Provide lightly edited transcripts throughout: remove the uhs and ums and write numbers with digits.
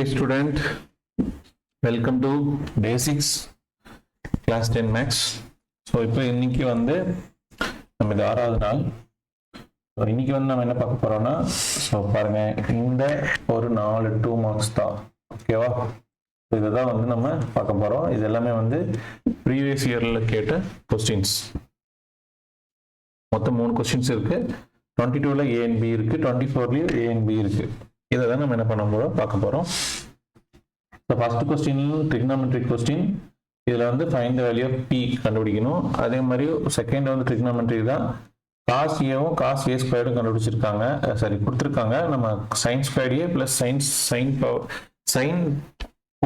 Okay student, welcome to basics class 10 max. So இப்போ இன்னைக்கு வந்து நம்ம இது 6வது நாள். ஸோ இன்னைக்கு வந்து நம்ம என்ன பார்க்க போறோம்னா, ஸோ பாருங்க இந்த ஒரு 4 2 மார்க்ஸ் தான், ஓகேவா? இதை தான் வந்து நம்ம பார்க்க போறோம். இது எல்லாமே வந்து ப்ரீவியஸ் இயர்ல கேட்ட கொஸ்டின்ஸ். மொத்தம் 3 கொஸ்டின்ஸ் இருக்கு. 22ல A and B இருக்கு, 24லயும் A and B இருக்கு. இதை தான் நம்ம என்ன பண்ண போறோம், பார்க்க போறோம். So first question trigonometric question. இதில் வந்து find the value of P கண்டுபிடிக்கணும். அதே மாதிரி செகண்ட் வந்து ட்ரிக்னாமெட்ரிக் தான். காஸ் ஏவும் காஸ் ஏ ஸ்கொயர்டும் கண்டுபிடிச்சிருக்காங்க, சாரி கொடுத்துருக்காங்க. நம்ம சைன் ஸ்கொயர் ஏ பிளஸ் சைன்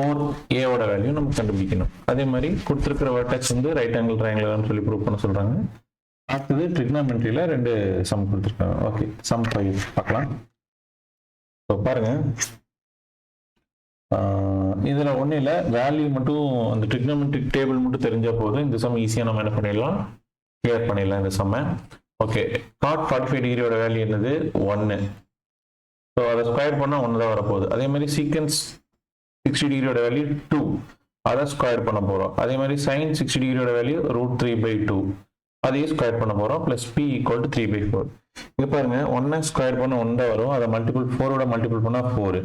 4 ஏவோட வேல்யூ நம்ம கண்டுபிடிக்கணும். அதே மாதிரி கொடுத்துருக்கிற வெர்டெக்ஸ் வந்து ரைட் ஆங்கிள் ட்ரையாங்கிள் சொல்லி ப்ரூவ் பண்ண சொல்றாங்க. அடுத்தது ட்ரிக்னாமெட்ரியில் 2 சம் கொடுத்துருக்காங்க. ஓகே, சம் 5 பார்க்கலாம். ஸோ பாருங்க, இதில் ஒன்றும் இல்லை, வேல்யூ மட்டும் அந்த ட்ரிக்னாமெட்ரிக் டேபிள் மட்டும் தெரிஞ்சால் போதும். இந்த சம் ஈஸியாக நம்ம என்ன பண்ணிடலாம், கிளியர் பண்ணிடலாம் இந்த சம்மை. ஓகே, காட் 45 டிகிரியோட வேல்யூ என்னது, 1. ஸோ அதை ஸ்கொயர் பண்ணால் 1 தான் வரப்போகுது. அதே மாதிரி சீக்வன்ஸ் 60 டிகிரியோட வேல்யூ 2, அதை ஸ்கொயர் பண்ண போகிறோம். அதே மாதிரி சைன் 60 டிகிரியோட வேல்யூ √3/2, அதையும் ஸ்கொயர் பண்ண போகிறோம். Plus P equal to 3/4. இங்கே பாருங்க, 1 ஸ்கொயர் பண்ண 1 தான் வரும். அதை மல்டிபிள் 4ஓட மல்டிபிள் பண்ணால் 4.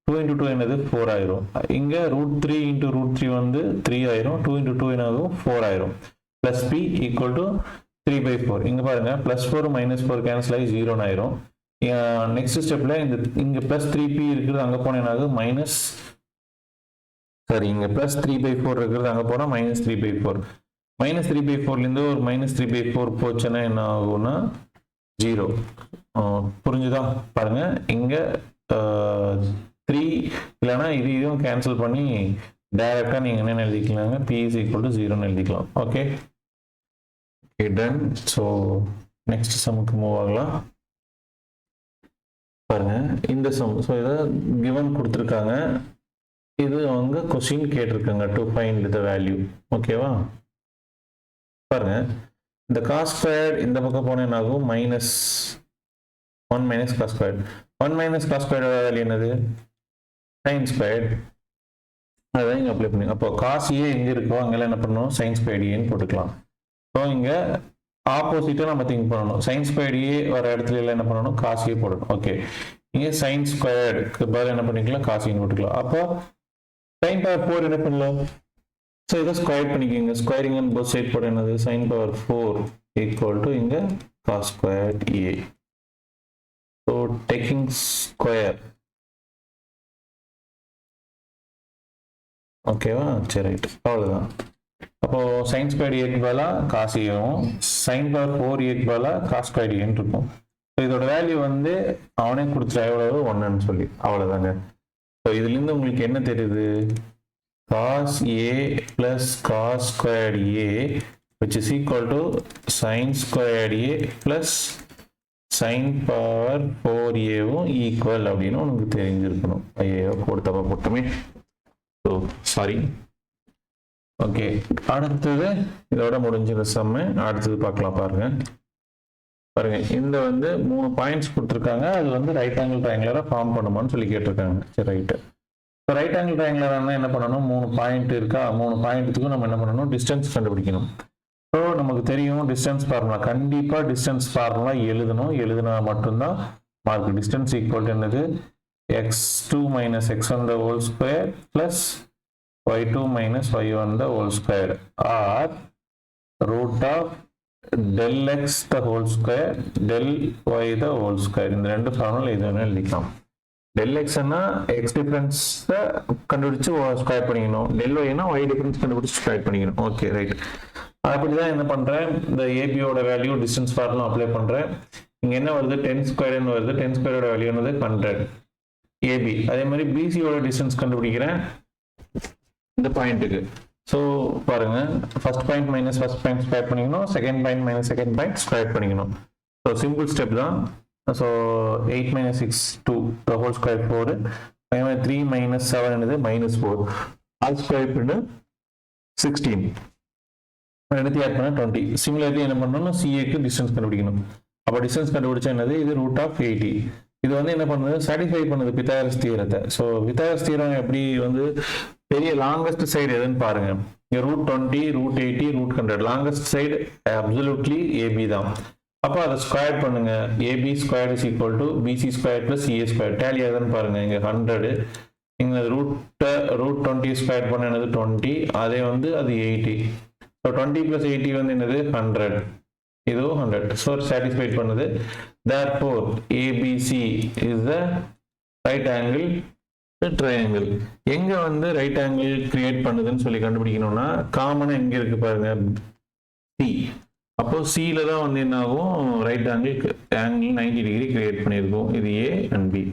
2 × 2 என்னது 4 ஆயிரும். இங்கே √3 × √3 வந்து 3 ஆயிரும். 2 × 2 என்னது 4 ஆயிரும். Plus P equal to 3/4. இங்கே பாருங்க, +4 -4 கேன்சல் ஆகி 0 ஆயிரும். நெக்ஸ்ட் ஸ்டெப்ல இங்க ப்ளஸ் 3p இருக்கிறது அங்கே போன என்னது மைனஸ், சரி இங்கே ப்ளஸ் 3/4 இருக்கிறது அங்கே போனால் -3/4. -3/4லேருந்து ஒரு -3/4 போச்சுன்னா என்ன ஆகும்னா 0. புரிஞ்சுதா? பாருங்க, இங்க 3 இல்லைன்னா இதுவும் கேன்சல் பண்ணி டைரக்டா நீங்க என்ன எழுதிக்கலாங்க, p = 0 எழுதிக்கலாம். Okay, done. ஸோ நெக்ஸ்ட் சம்முக்கு மூவ் ஆகலாம். பாருங்க இந்த சம். ஸோ இதை கிவன் கொடுத்துருக்காங்க. இது அவங்க கொஸ்டின் கேட்டிருக்காங்க, டு ஃபைண்ட் த வேல்யூ. ஓகேவா? பாருங்க, இந்த காஸ் ஸ்கொயர் இந்த பக்கம் போன என்ன ஆகும், -1 - cos square. 1 - cos square value என்னது, சைன் ஸ்கொயர். அதான் இங்க அப்ளை பண்ணி, அப்போ காஸ் ஏ எங்க இருக்கோ அங்கெல்லாம் என்ன பண்ணணும், சைன் ஸ்கொயர் ஏன்னு போட்டுக்கலாம். ஸோ இங்க ஆப்போசிட்டா நம்ம திங்க் பண்ணணும். சைன் ஸ்கொயர் ஏ வர இடத்துல எல்லாம் என்ன பண்ணணும், காஸ் ஏ போடணும். ஓகே, இங்க சைன் ஸ்கொயருக்கு பதில் என்ன பண்ணிக்கலாம், காஸ் ஏன்னு போட்டுக்கலாம். அப்போ sin power 4 என்ன பண்ணலாம், ஸோ இதை ஸ்கொயர் பண்ணிக்கோங்க. ஸ்கொயரிங் அண்ட் போத் சைட் போட என்னது, sin power 4 ஈக்குவல் டு இங்க cos squared a. So taking square. ஓகேவா? சரி, ரைட், அவ்வளோதான். அப்போ sin squared a க்கு பதிலாக cos a வும் sin power 4 a க்கு பதிலாக cos squared a இருக்கும். ஸோ இதோட வேல்யூ வந்து அவனே கொடுத்துட்டா எவ்வளவு, 1ன்னு சொல்லி, அவ்வளோதாங்க. ஸோ இதுலேருந்து உங்களுக்கு என்ன தெரியுது, cos a plus cos squared a which is equal to sin squared a plus sin power 4a வும் ஈக்குவல் அப்படின்னு உனக்கு தெரிஞ்சிருக்கணும். ஐயோ கொடுத்தப்ப போட்டுமே, ஸோ சாரி. ஓகே, அடுத்தது இதோட முடிஞ்சிருந்த சம்மு. அடுத்தது பார்க்கலாம். பாருங்க பாருங்க, இந்த வந்து 3 பாயிண்ட்ஸ் கொடுத்துருக்காங்க. அது வந்து ரைட் ஆங்கிள் ட்ரையாங்குலரா ஃபார்ம் பண்ணுமான்னு சொல்லி கேட்டிருக்காங்க. சரி, ரைட்டு. இப்போ ரைட் ஆங்கிள் ட்ரையாங்குலர்னா என்ன பண்ணணும், 3 பாயிண்ட் இருக்கா, 3 பாயிண்ட்டுக்கும் நம்ம என்ன பண்ணணும், டிஸ்டன்ஸ் கண்டுபிடிக்கணும். ஸோ நமக்கு தெரியும் டிஸ்டன்ஸ் ஃபார்முலா, கண்டிப்பாக டிஸ்டன்ஸ் ஃபார்முலா எழுதணும். எழுதினா மட்டும்தான் மார்க். டிஸ்டன்ஸ் ஈக்குவல் என்னது, x2 - x1 the whole square plus y2 - y1 the whole square or root of del x the whole square del y the whole square. இந்த 2 formula இது வேணும் எழுதிக்கலாம். del x னா x difference கண்டுபிடிச்சு square பண்ணிக்கணும். del y னா y difference கண்டுபிடிச்சு square பண்ணிக்கணும். Okay, right. அப்படிதான் என்ன பண்றேன், இந்த ஏபியோட வேல்யூ டிஸ்டன்ஸ் ஃபார்முலா அப்ளை பண்றேன். இங்க என்ன வருது, 10 ஸ்கொயர்னு வருது. 10 ஸ்கொயரோட வேல்யூ என்னது, 100 ஏபி. அதே மாதிரி பிசியோட டிஸ்டன்ஸ் கண்டுபிடிக்கிறேன் இந்த பாயிண்ட்டுக்கு. ஸோ பாருங்க, first point minus first point square பண்ணிக்கணும், second point minus second point square பண்ணிக்கணும். ஸோ சிம்பிள் ஸ்டெப் தான். So 8 - 6 2 the whole square 4. 3 - 7 என்னது -4. all square பண்ணு 16. ரெண்டுத்தி ஆட் பண்ணா 20. சிமிலர்லி என்ன பண்ணனும், CA க்கு டிஸ்டன்ஸ் கண்டுபிடிக்கணும். அப்ப டிஸ்டன்ஸ் கண்டுபிடிச்சா என்னது, இது √80. இது வந்து என்ன பண்ணுது, சாட்டிஸ்ஃபை பண்ணுது பித்தாகரஸ் தியரத்தை. ஸோ பித்தாகரஸ் தியரம் எப்படி வந்து பெரிய லாங்கஸ்ட் சைடு எதுன்னு பாருங்க. இங்க √20, √80, √100 லாங்கஸ்ட் சைடு அப்சல்யூட்லி ஏபி தான். அப்போ அதை ஸ்கொயர் பண்ணுங்க. AB square is equal to BC square plus CA square. Tally ஆகுதுன்னு பாருங்க. இங்க 100, இங்க √20 ஸ்கொயர் பண்ண என்னது 20, அதே வந்து அது 80. ஸோ 20 + 80 வந்து என்னது 100, இதுவும் 100. ஸோ சாட்டிஸ்ஃபைட் பண்ணுது. therefore ABC is the right angle triangle. எங்க வந்து ரைட் ஆங்கிள் கிரியேட் பண்ணுதுன்னு சொல்லி கண்டுபிடிக்கணும்னா காமனா எங்க இருக்கு பாருங்க, சி. அப்போ சில தான் வந்து என்ன ஆகும், ரைட் ஆங்கிள் 90 டிகிரி கிரியேட் பண்ணியிருக்கும். இது ஏ அண்ட் பி.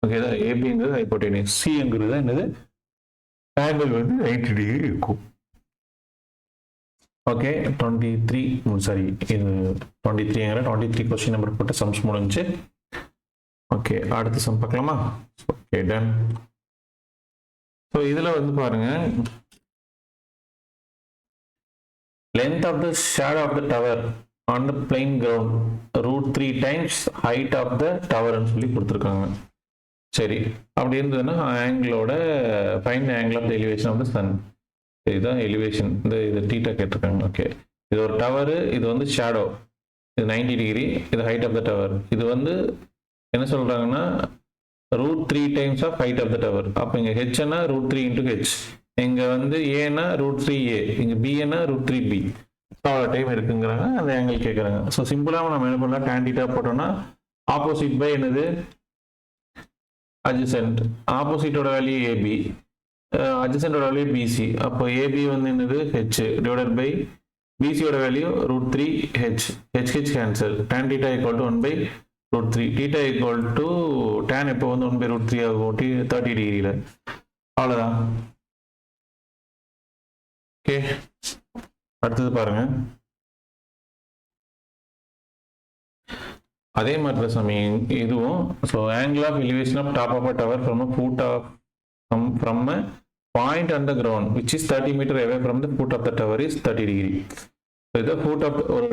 ஓகே, ஏபிங்கிறது ஹைப்போடெனியூஸ், சிங்கிறது என்னது ஆங்கிள் வந்து 90 டிகிரி இருக்கும். ஓகே, 23 சாரி இது 23 கொஸ்டின் நம்பர் போட்ட சம்ஸ் முடிஞ்சு. ஓகே, அடுத்த சம் பார்க்கலாமா? Okay, done. ஸோ இதில் வந்து பாருங்க, length of the shadow of the tower on the plain ground √3 times height of the tower ன்னு சொல்லி கொடுத்துருக்காங்க. சரி, அப்படி இருந்ததுன்னா ஆங்கிளோட find angle of the elevation of the sun. இதுதான் எலிவேஷன், இது தீட்டா கேட்டிருக்காங்க. ஓகே, இது ஒரு டவர், இது வந்து ஷேடோ, இது 90 டிகிரி, இது ஹைட் ஆஃப் த டவர். இது வந்து என்ன சொல்றாங்கன்னா √3 times of height of the tower. அப்போ இங்கே ஹெச்னா √3 × ஹெச், இங்கே வந்து ஏனா √3a, இங்கே பின்னா √3b. அவ்வளோ டைம் இருக்குங்கிறாங்க, அந்த ஆங்கிள் கேட்குறாங்க. ஸோ சிம்பிளாக நம்ம என்ன பண்ணலாம், tan θ போட்டோம்னா ஆப்போசிட் பை என்னது adjacent. ஆப்போசிட்டோட வேல்யூ ஏபி, adjacentோட வேல்யூ பிசி. அப்போ ஏபி வந்து என்னது ஹெச் டிவைடட் பை பிசியோட value √3 H. H H cancel. tan θ = 1/√3. θ = tan எப்போ வந்து 1/√3 ஆகும் 30 டிகிரியில். அவ்வளோதான். ஓகே, அடுத்தது பாருங்க. அதே மாதிரி தான் சமயம் இதுவும். So angle of elevation of top of a tower from a foot of from a point on the ground which is 30 meter away from the foot of the tower is 30 degree. So இது foot of ஒரு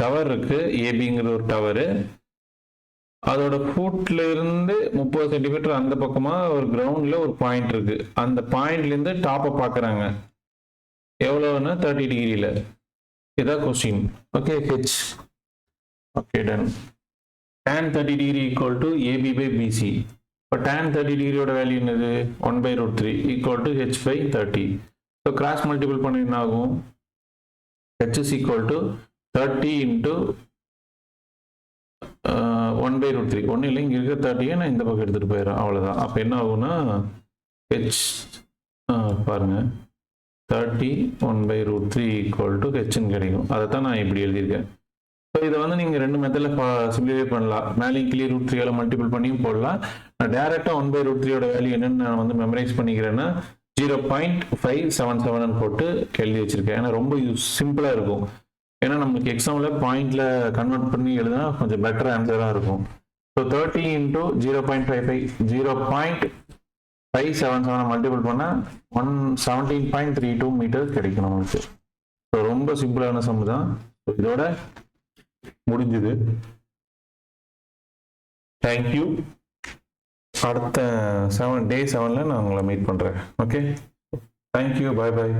tower இருக்கு, ஏபிங்கிற ஒரு tower. அதோட ஃபுட்ல இருந்து 30 centimetre அந்த பக்கமா ஒரு கிரவுண்ட்ல ஒரு பாயிண்ட் இருக்கு. அந்த பாயிண்ட்ல இருந்து டாப்பை பார்க்குறாங்க. எவ்வளவுன்னா 30 டிகிரியில். இதான் question. Okay, H. Okay, done. tan 30 degree = AB by BC. இப்போ tan 30 டிகிரியோட வேல்யூ என்னது 1/√3 = h/30. ஸோ கிராஸ் மல்டிபிள் பண்ண என்ன ஆகும், h is equal to 30 into 1/√3. ஒன்றும் இல்லை, இங்கே இருக்கிற 30 நான் இந்த பக்கம் எடுத்துகிட்டு போயிடுறேன், அவ்வளோதான். அப்போ என்ன ஆகும்னா h பாருங்க 30 1/√3 = hன்னு கிடைக்கும். அதை தான் நான் இப்படி எழுதியிருக்கேன். ஸோ இதை வந்து நீங்கள் ரெண்டு மெத்தடில் சிம்பிளிஃபை பண்ணலாம். மேலேயும் கீழே √3 மல்டிபிள் பண்ணியும் போடலாம். நான் டேரெக்டாக 1/√3யோட வேல்யூ என்னன்னு நான் வந்து மெமரைஸ் பண்ணிக்கிறேன்னா 0.577 போட்டு எழுதி வச்சிருக்கேன். ஏன்னா ரொம்ப சிம்பிளாக இருக்கும். ஏன்னா நமக்கு எக்ஸாமில் பாயிண்ட்ல கன்வெர்ட் பண்ணி எழுதுனா கொஞ்சம் பெட்டர் ஆன்சராக இருக்கும். ஸோ 30 × 0.577 மல்டிபிள் பண்ணால் 117.32 மீட்டர் கிடைக்கும் நம்மளுக்கு. ஸோ ரொம்ப சிம்பிளான சம் தான். இதோட முடிஞ்சது. தேங்க்யூ. அடுத்த டே 7ல் நான் உங்களை மீட் பண்ணுறேன். ஓகே, தேங்க்யூ, பாய் பாய்.